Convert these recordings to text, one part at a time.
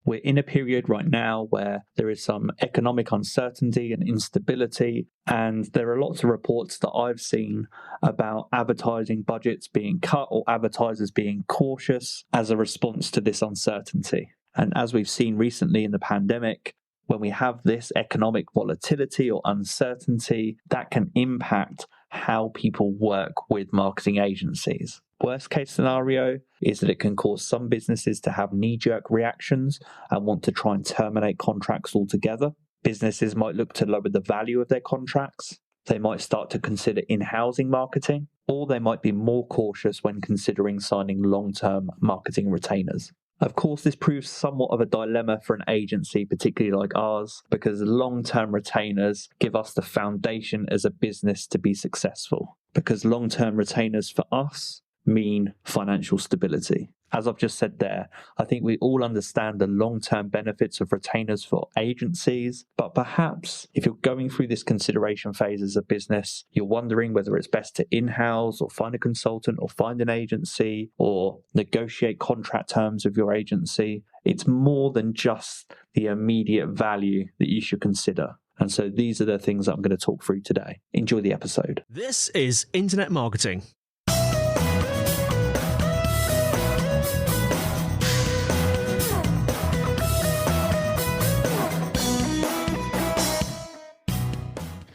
We're in a period right now where there is some economic uncertainty and instability, and there are lots of reports that I've seen about advertising budgets being cut or advertisers being cautious as a response to this uncertainty. And as we've seen recently in the pandemic, when we have this economic volatility or uncertainty, that can impact how people work with marketing agencies. Worst case scenario is that it can cause some businesses to have knee-jerk reactions and want to try and terminate contracts altogether. Businesses might look to lower the value of their contracts. They might start to consider in-housing marketing, or they might be more cautious when considering signing long-term marketing retainers. Of course, this proves somewhat of a dilemma for an agency, particularly like ours, because long-term retainers give us the foundation as a business to be successful. Because long-term retainers for us mean financial stability. As I've just said there, I think we all understand the long-term benefits of retainers for agencies, but perhaps if you're going through this consideration phase as a business, you're wondering whether it's best to in-house or find a consultant or find an agency or negotiate contract terms with your agency. It's more than just the immediate value that you should consider. And so these are the things I'm going to talk through today. Enjoy the episode. This is Internet Marketing.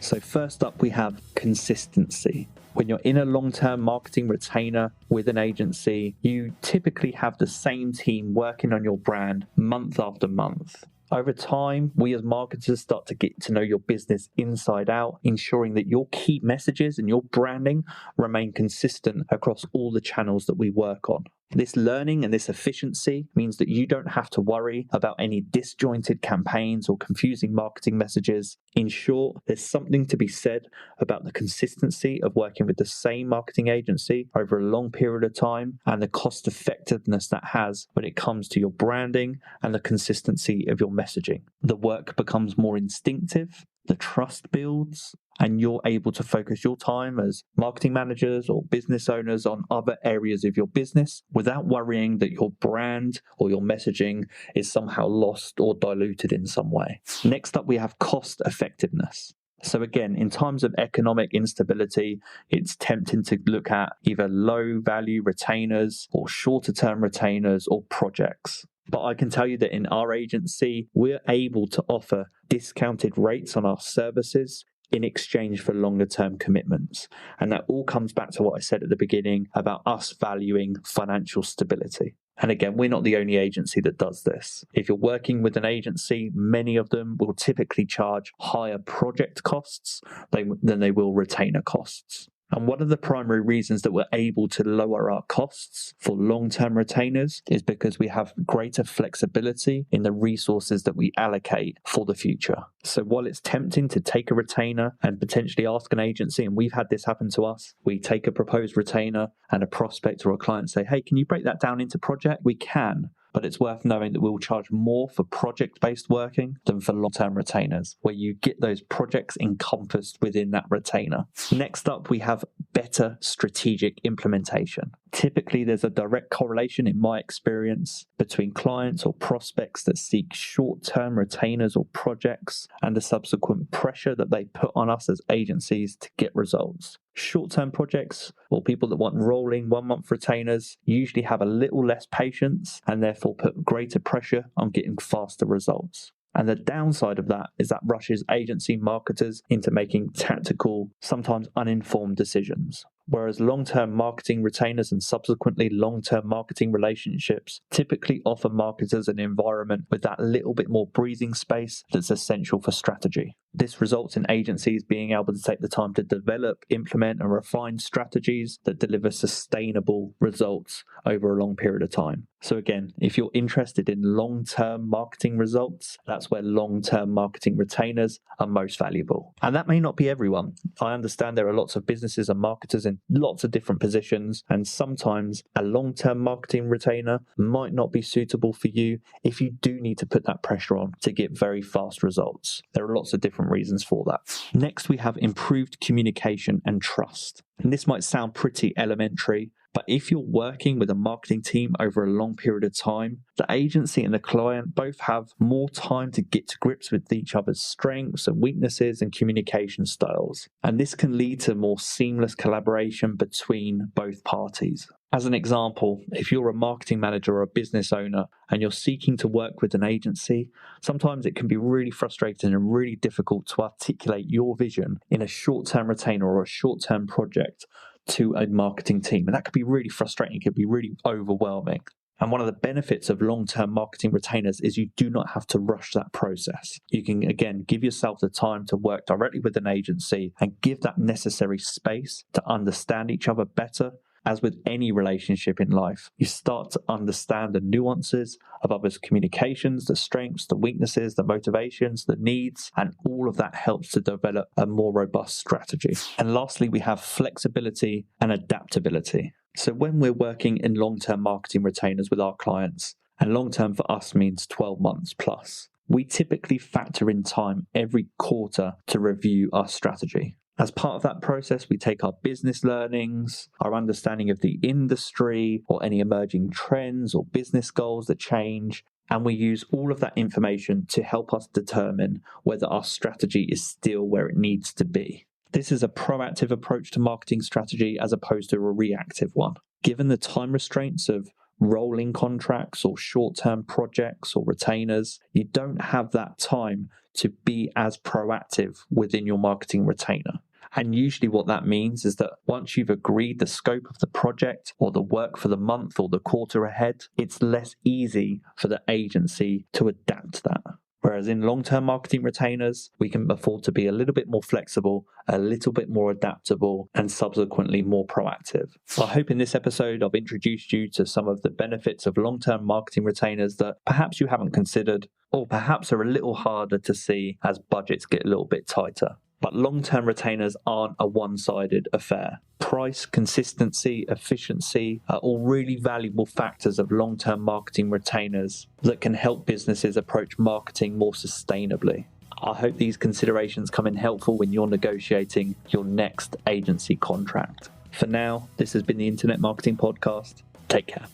So first up, we have consistency. When you're in a long-term marketing retainer with an agency, you typically have the same team working on your brand month after month. Over time, we as marketers start to get to know your business inside out, ensuring that your key messages and your branding remain consistent across all the channels that we work on. This learning and this efficiency means that you don't have to worry about any disjointed campaigns or confusing marketing messages. In short, there's something to be said about the consistency of working with the same marketing agency over a long period of time and the cost effectiveness that has when it comes to your branding and the consistency of your messaging. The work becomes more instinctive, the trust builds, and you're able to focus your time as marketing managers or business owners on other areas of your business without worrying that your brand or your messaging is somehow lost or diluted in some way. Next up, we have cost effectiveness. So again, in times of economic instability, it's tempting to look at either low value retainers or shorter term retainers or projects. But I can tell you that in our agency, we're able to offer discounted rates on our services in exchange for longer term commitments. And that all comes back to what I said at the beginning about us valuing financial stability. And again, we're not the only agency that does this. If you're working with an agency, many of them will typically charge higher project costs than they will retainer costs. And one of the primary reasons that we're able to lower our costs for long-term retainers is because we have greater flexibility in the resources that we allocate for the future. So while it's tempting to take a retainer and potentially ask an agency, and we've had this happen to us, we take a proposed retainer and a prospect or a client say, hey, can you break that down into project? We can. But it's worth knowing that we'll charge more for project-based working than for long-term retainers, where you get those projects encompassed within that retainer. Next up, we have better strategic implementation. Typically, there's a direct correlation, in my experience, between clients or prospects that seek short-term retainers or projects and the subsequent pressure that they put on us as agencies to get results. Short-term projects or people that want rolling 1-month retainers usually have a little less patience and therefore put greater pressure on getting faster results. And the downside of that is that rushes agency marketers into making tactical, sometimes uninformed decisions. Whereas long-term marketing retainers and subsequently long-term marketing relationships typically offer marketers an environment with that little bit more breathing space that's essential for strategy. This results in agencies being able to take the time to develop, implement, and refine strategies that deliver sustainable results over a long period of time. So again, if you're interested in long-term marketing results, that's where long-term marketing retainers are most valuable. And that may not be everyone. I understand there are lots of businesses and marketers in lots of different positions, and sometimes a long-term marketing retainer might not be suitable for you if you do need to put that pressure on to get very fast results. There are lots of different reasons for that. Next, we have improved communication and trust. And this might sound pretty elementary, But if you're working with a marketing team over a long period of time, the agency and the client both have more time to get to grips with each other's strengths and weaknesses and communication styles. And this can lead to more seamless collaboration between both parties. As an example, if you're a marketing manager or a business owner and you're seeking to work with an agency, sometimes it can be really frustrating and really difficult to articulate your vision in a short-term retainer or a short-term project to a marketing team. And that could be really frustrating. It could be really overwhelming. And one of the benefits of long-term marketing retainers is you do not have to rush that process. You can, again, give yourself the time to work directly with an agency and give that necessary space to understand each other better. As with any relationship in life, you start to understand the nuances of others' communications, the strengths, the weaknesses, the motivations, the needs, and all of that helps to develop a more robust strategy. And lastly, we have flexibility and adaptability. So when we're working in long-term marketing retainers with our clients, and long-term for us means 12 months plus, we typically factor in time every quarter to review our strategy. As part of that process, we take our business learnings, our understanding of the industry, or any emerging trends or business goals that change, and we use all of that information to help us determine whether our strategy is still where it needs to be. This is a proactive approach to marketing strategy as opposed to a reactive one. Given the time restraints of rolling contracts or short-term projects or retainers, you don't have that time to be as proactive within your marketing retainer. And usually what that means is that once you've agreed the scope of the project or the work for the month or the quarter ahead, it's less easy for the agency to adapt that. Whereas in long-term marketing retainers, we can afford to be a little bit more flexible, a little bit more adaptable, and subsequently more proactive. I hope in this episode I've introduced you to some of the benefits of long-term marketing retainers that perhaps you haven't considered, or perhaps are a little harder to see as budgets get a little bit tighter. But long-term retainers aren't a one-sided affair. Price, consistency, efficiency are all really valuable factors of long-term marketing retainers that can help businesses approach marketing more sustainably. I hope these considerations come in helpful when you're negotiating your next agency contract. For now, this has been the Internet Marketing Podcast. Take care.